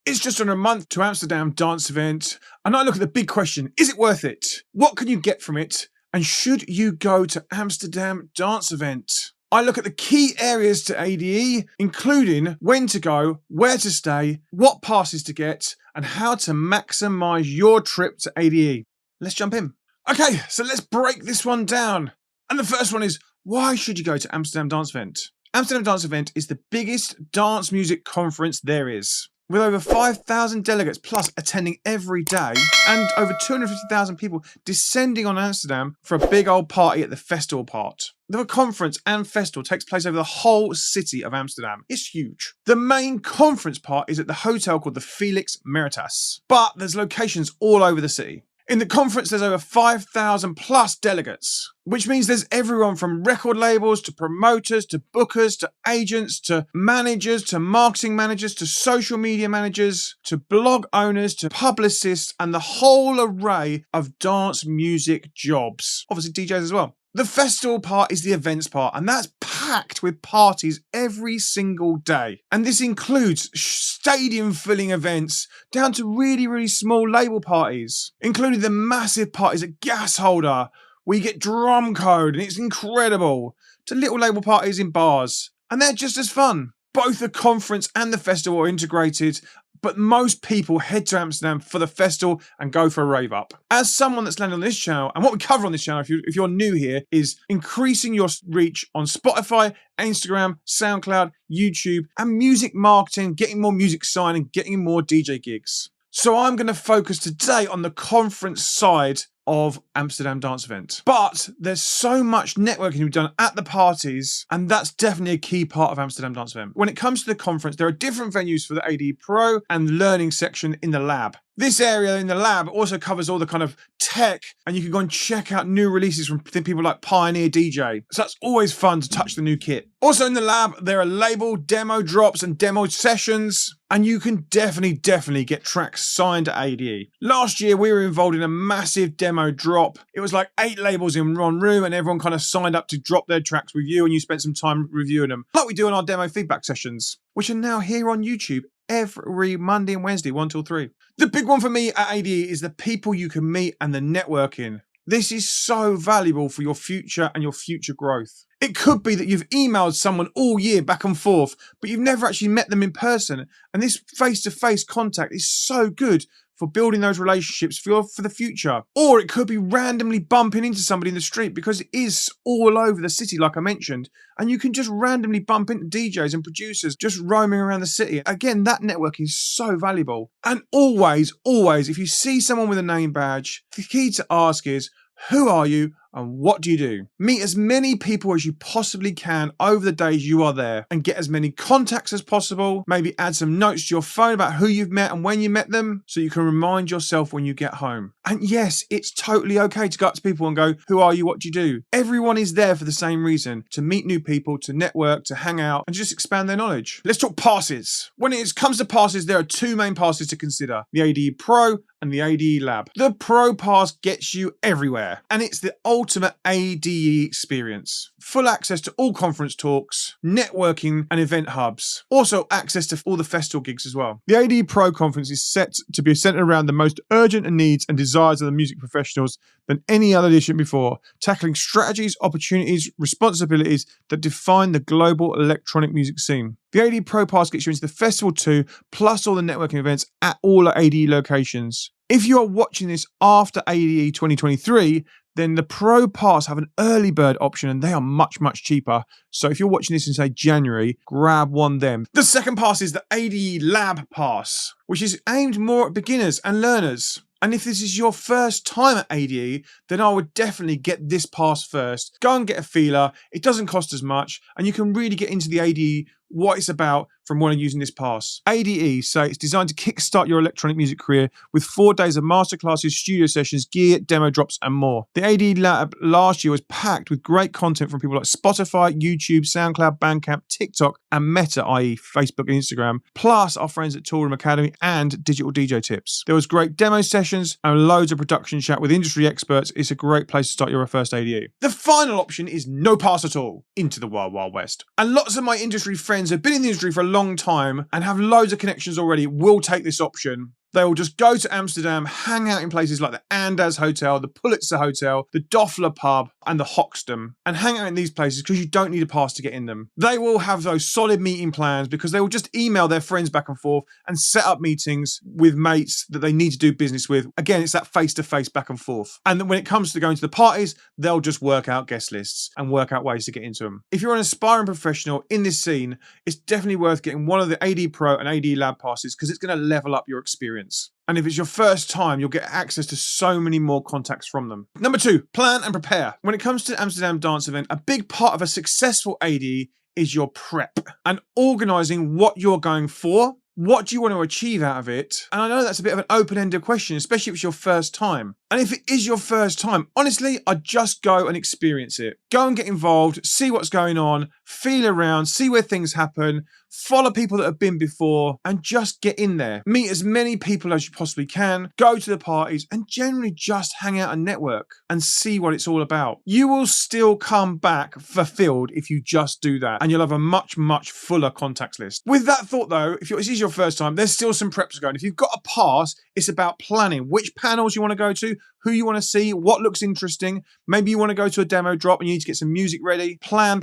It's just under a month to Amsterdam Dance Event, and I look at the big question, is it worth it? What can you get from it? And should you go to Amsterdam Dance Event? I look at the key areas to ADE, including when to go, where to stay, what passes to get, and how to maximize your trip to ADE. Let's jump in. Okay, so let's break this one down. And the first one is, why should you go to Amsterdam Dance Event? Amsterdam Dance Event is the biggest dance music conference there is, with over 5,000 delegates plus attending every day and over 250,000 people descending on Amsterdam for a big old party at the festival part. The conference and festival takes place over the whole city of Amsterdam. It's huge. The main conference part is at the hotel called the Felix Meritas, but there's locations all over the city. In the conference, there's over 5,000 plus delegates, which means there's everyone from record labels to promoters to bookers to agents to managers to marketing managers to social media managers to blog owners to publicists and the whole array of dance music jobs. Obviously DJs as well. The festival part is the events part, and that's packed with parties every single day. And this includes stadium-filling events down to really, really small label parties, including the massive parties at Gas Holder, where you get drum code, and it's incredible, to little label parties in bars. And they're just as fun. Both the conference and the festival are integrated, but most people head to Amsterdam for the festival and go for a rave up. As someone that's landed on this channel, and what we cover on this channel, if you're new here, is increasing your reach on Spotify, Instagram, SoundCloud, YouTube, and music marketing, getting more music signed and getting more DJ gigs. So I'm going to focus today on the conference side of Amsterdam Dance Event. But there's so much networking to be done at the parties, and that's definitely a key part of Amsterdam Dance Event. When it comes to the conference, there are different venues for the ADE Pro and learning section in the lab. This area in the lab also covers all the kind of tech, and you can go and check out new releases from people like Pioneer DJ. So that's always fun to touch the new kit. Also in the lab, there are label demo drops and demo sessions, and you can definitely get tracks signed at ADE. Last year, we were involved in a massive demo drop. It was like 8 labels in one room, and everyone kind of signed up to drop their tracks with you, and you spent some time reviewing them, like we do in our demo feedback sessions, which are now here on YouTube every Monday and Wednesday, 1 till 3. The big one for me at ADE is the people you can meet and the networking. This is so valuable for your future and your future growth. It could be that you've emailed someone all year back and forth, but you've never actually met them in person. And this face-to-face contact is so good for building those relationships for the future. Or it could be randomly bumping into somebody in the street, because it is all over the city, like I mentioned. And you can just randomly bump into DJs and producers just roaming around the city. Again, that networking is so valuable. And always, if you see someone with a name badge, the key to ask is, who are you and what do you do? Meet as many people as you possibly can over the days you are there and get as many contacts as possible. Maybe add some notes to your phone about who you've met and when you met them, so you can remind yourself when you get home. And yes, it's totally okay to go up to people and go, who are you? What do you do? Everyone is there for the same reason, to meet new people, to network, to hang out, and just expand their knowledge. Let's talk passes. When it comes to passes, there are 2 main passes to consider: the ADE Pro and the ADE Lab. The Pro Pass gets you everywhere, and it's the ultimate ADE experience. Full access to all conference talks, networking and event hubs. Also access to all the festival gigs as well. The ADE Pro conference is set to be centered around the most urgent needs and desires of the music professionals than any other edition before, tackling strategies, opportunities, responsibilities that define the global electronic music scene. The ADE Pro Pass gets you into the festival too, plus all the networking events at all ADE locations. If you are watching this after ADE 2023, then the Pro Pass have an early bird option, and they are much cheaper. So if you're watching this in, say, January, grab one then. The second pass is the ADE Lab Pass, which is aimed more at beginners and learners. And if this is your first time at ADE, then I would definitely get this pass first. Go and get a feeler. It doesn't cost as much, and you can really get into the ADE, what it's about, from when using this pass. ADE, so it's designed to kickstart your electronic music career with 4 days of masterclasses, studio sessions, gear, demo drops, and more. The ADE Lab last year was packed with great content from people like Spotify, YouTube, SoundCloud, Bandcamp, TikTok, and Meta, i.e. Facebook and Instagram, plus our friends at Toolroom Academy and Digital DJ Tips. There was great demo sessions and loads of production chat with industry experts. It's a great place to start your first ADE. The final option is no pass at all, into the Wild Wild West. And lots of my industry friends friends who've been in the industry for a long time and have loads of connections already will take this option. They will just go to Amsterdam, hang out in places like the Andaz Hotel, the Pulitzer Hotel, the Doffler Pub, and the Hoxton, and hang out in these places because you don't need a pass to get in them. They will have those solid meeting plans because they will just email their friends back and forth and set up meetings with mates that they need to do business with. Again, it's that face-to-face back and forth. And when it comes to going to the parties, they'll just work out guest lists and work out ways to get into them. If you're an aspiring professional in this scene, it's definitely worth getting one of the ADE Pro and ADE Lab passes because it's going to level up your experience. And if it's your first time, you'll get access to so many more contacts from them. Number 2, plan and prepare. When it comes to Amsterdam Dance Event, a big part of a successful ADE is your prep and organising what you're going for. What do you want to achieve out of it? And I know that's a bit of an open-ended question, especially if it's your first time. And if it is your first time, honestly, I'd just go and experience it. Go and get involved, see what's going on, feel around, see where things happen, follow people that have been before, and just get in there. Meet as many people as you possibly can, go to the parties, and generally just hang out and network and see what it's all about. You will still come back fulfilled if you just do that, and you'll have a much, much fuller contacts list. With that thought though, if this is your first time, there's still some preps going. If you've got a pass, it's about planning which panels you want to go to, who you want to see, what looks interesting. Maybe you want to go to a demo drop and you need to get some music ready. Plan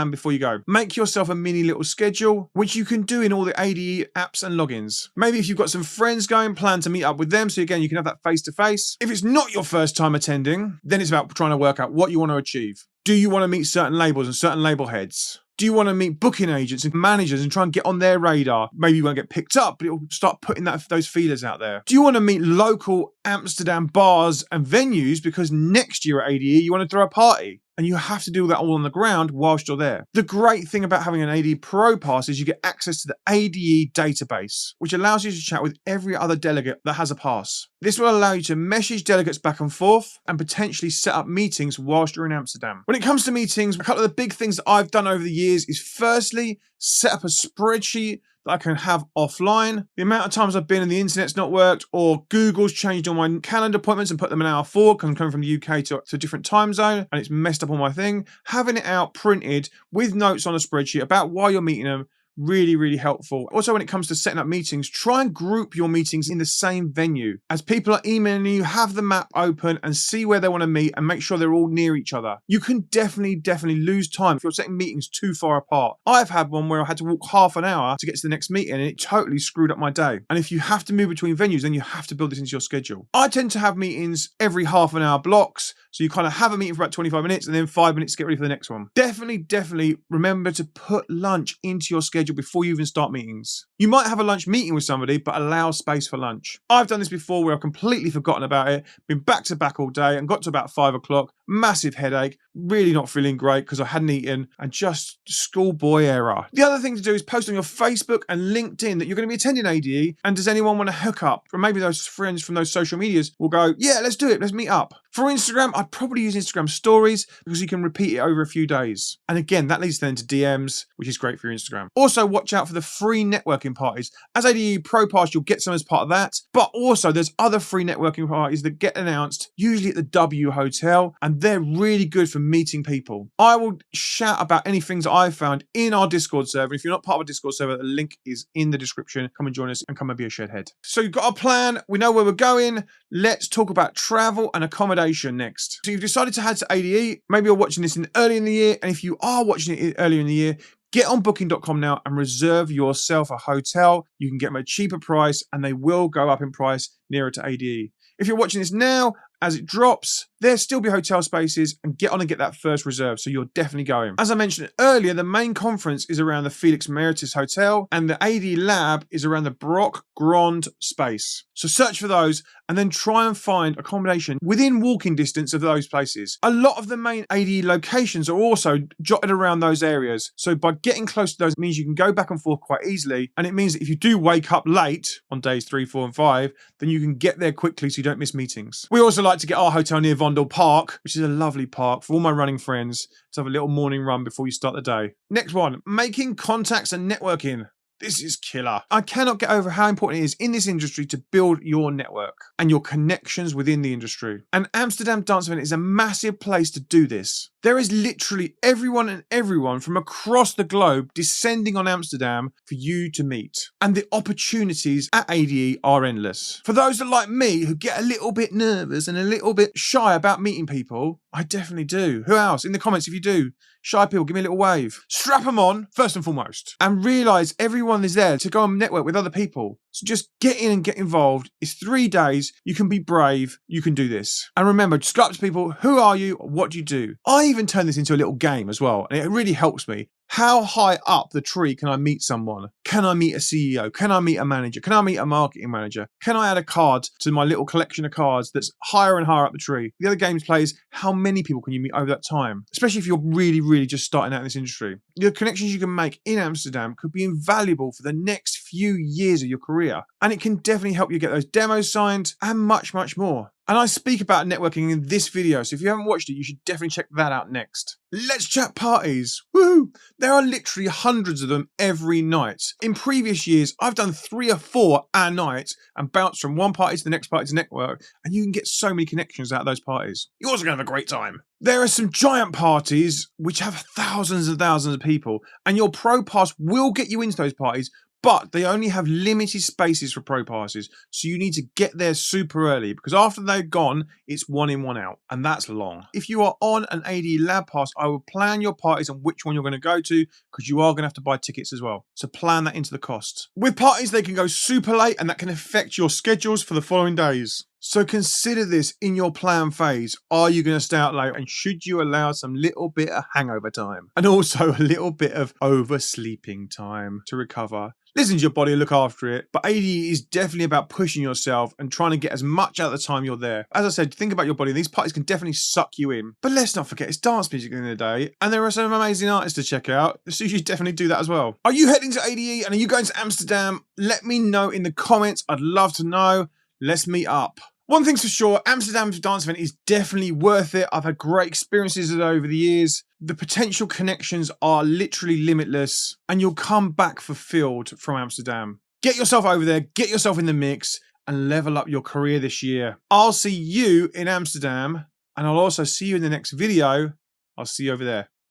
before you go. Make yourself a mini little schedule, which you can do in all the ADE apps and logins. Maybe if you've got some friends going, plan to meet up with them. So again, you can have that face-to-face. If it's not your first time attending, then it's about trying to work out what you want to achieve. Do you want to meet certain labels and certain label heads? Do you want to meet booking agents and managers and try and get on their radar? Maybe you won't get picked up, but it'll start putting those feelers out there. Do you want to meet local Amsterdam bars and venues because next year at ADE you want to throw a party? And you have to do that all on the ground whilst you're there. The great thing about having an ADE Pro Pass is you get access to the ADE database, which allows you to chat with every other delegate that has a pass. This will allow you to message delegates back and forth and potentially set up meetings whilst you're in Amsterdam. When it comes to meetings, a couple of the big things that I've done over the years is firstly, set up a spreadsheet that I can have offline. The amount of times I've been and the internet's not worked, or Google's changed all my calendar appointments and put them an hour forward because I'm coming from the UK to a different time zone and it's messed up all my thing. Having it out printed with notes on a spreadsheet about why you're meeting them, really, really helpful. Also, when it comes to setting up meetings, try and group your meetings in the same venue. As people are emailing you, have the map open and see where they want to meet and make sure they're all near each other. You can definitely lose time if you're setting meetings too far apart. I've had one where I had to walk half an hour to get to the next meeting and it totally screwed up my day. And if you have to move between venues, then you have to build this into your schedule. I tend to have meetings every half an hour blocks. So you kind of have a meeting for about 25 minutes and then 5 minutes to get ready for the next one. Definitely remember to put lunch into your schedule before you even start meetings. You might have a lunch meeting with somebody, but allow space for lunch. I've done this before where I've completely forgotten about it, been back to back all day and got to about 5 o'clock, massive headache, really not feeling great because I hadn't eaten and just schoolboy error. The other thing to do is post on your Facebook and LinkedIn that you're going to be attending ADE and does anyone want to hook up? Or maybe those friends from those social medias will go, yeah, let's do it, let's meet up. For Instagram, I'd probably use Instagram stories because you can repeat it over a few days. And again, that leads then to DMs, which is great for your Instagram. Also, watch out for the free networking parties. As ADE Pro Pass, you'll get some as part of that. But also, there's other free networking parties that get announced, usually at the W Hotel, and they're really good for meeting people. I will shout about any things that I've found in our Discord server. If you're not part of a Discord server, the link is in the description. Come and join us and come and be a shed head. So you've got a plan. We know where we're going. Let's talk about travel and accommodation next. So you've decided to head to ADE. Maybe you're watching this early in the year. And if you are watching it earlier in the year, get on booking.com now and reserve yourself a hotel. You can get them at a cheaper price and they will go up in price nearer to ADE. If you're watching this now, as it drops, there'll still be hotel spaces and get on and get that first reserve. So you're definitely going. As I mentioned earlier, the main conference is around the Felix Meritis Hotel and the AD Lab is around the Brock Grand space. So search for those and then try and find accommodation within walking distance of those places. A lot of the main AD locations are also jotted around those areas. So by getting close to those, it means you can go back and forth quite easily. And it means that if you do wake up late on days 3, 4 and 5, then you can get there quickly so you don't miss meetings. We also like to get our hotel near Vondel Park, which is a lovely park for all my running friends to have a little morning run before you start the day. Next one, making contacts and networking. This is killer. I cannot get over how important it is in this industry to build your network and your connections within the industry. And Amsterdam Dance Event is a massive place to do this. There is literally everyone from across the globe descending on Amsterdam for you to meet. And the opportunities at ADE are endless. For those that like me who get a little bit nervous and a little bit shy about meeting people, I definitely do. Who else? In the comments if you do. Shy people, give me a little wave. Strap them on, first and foremost. And realise everyone is there to go and network with other people. So just get in and get involved. It's 3 days. You can be brave. You can do this. And remember, just go up to people. Who are you? What do you do? I even turn this into a little game as well. And it really helps me. How high up the tree can I meet someone? Can I meet a CEO? Can I meet a manager? Can I meet a marketing manager? Can I add a card to my little collection of cards that's higher and higher up the tree? The other games plays, how many people can you meet over that time? Especially if you're really just starting out in this industry. The connections you can make in Amsterdam could be invaluable for the next few years of your career. And it can definitely help you get those demos signed and much more. And I speak about networking in this video, so if you haven't watched it, you should definitely check that out next. Let's chat parties. Woohoo! There are literally hundreds of them every night. In previous years, I've done 3 or 4 a night and bounced from one party to the next party to network, and you can get so many connections out of those parties. You're also going to have a great time. There are some giant parties which have thousands and thousands of people, and your pro pass will get you into those parties, but they only have limited spaces for pro passes, so you need to get there super early because after they're gone, it's 1 in, 1 out, and that's long. If you are on an ADE Lab Pass, I will plan your parties and which one you're going to go to because you are going to have to buy tickets as well. So plan that into the cost. With parties, they can go super late and that can affect your schedules for the following days. So consider this in your plan phase. Are you going to stay out late? And should you allow some little bit of hangover time? And also a little bit of oversleeping time to recover. Listen to your body and look after it. But ADE is definitely about pushing yourself and trying to get as much out of the time you're there. As I said, think about your body. These parties can definitely suck you in. But let's not forget, it's dance music at the end of the day. And there are some amazing artists to check out. So you should definitely do that as well. Are you heading to ADE and are you going to Amsterdam? Let me know in the comments. I'd love to know. Let's meet up. One thing's for sure, Amsterdam Dance Event is definitely worth it. I've had great experiences over the years. The potential connections are literally limitless and you'll come back fulfilled from Amsterdam. Get yourself over there, get yourself in the mix and level up your career this year. I'll see you in Amsterdam and I'll also see you in the next video. I'll see you over there.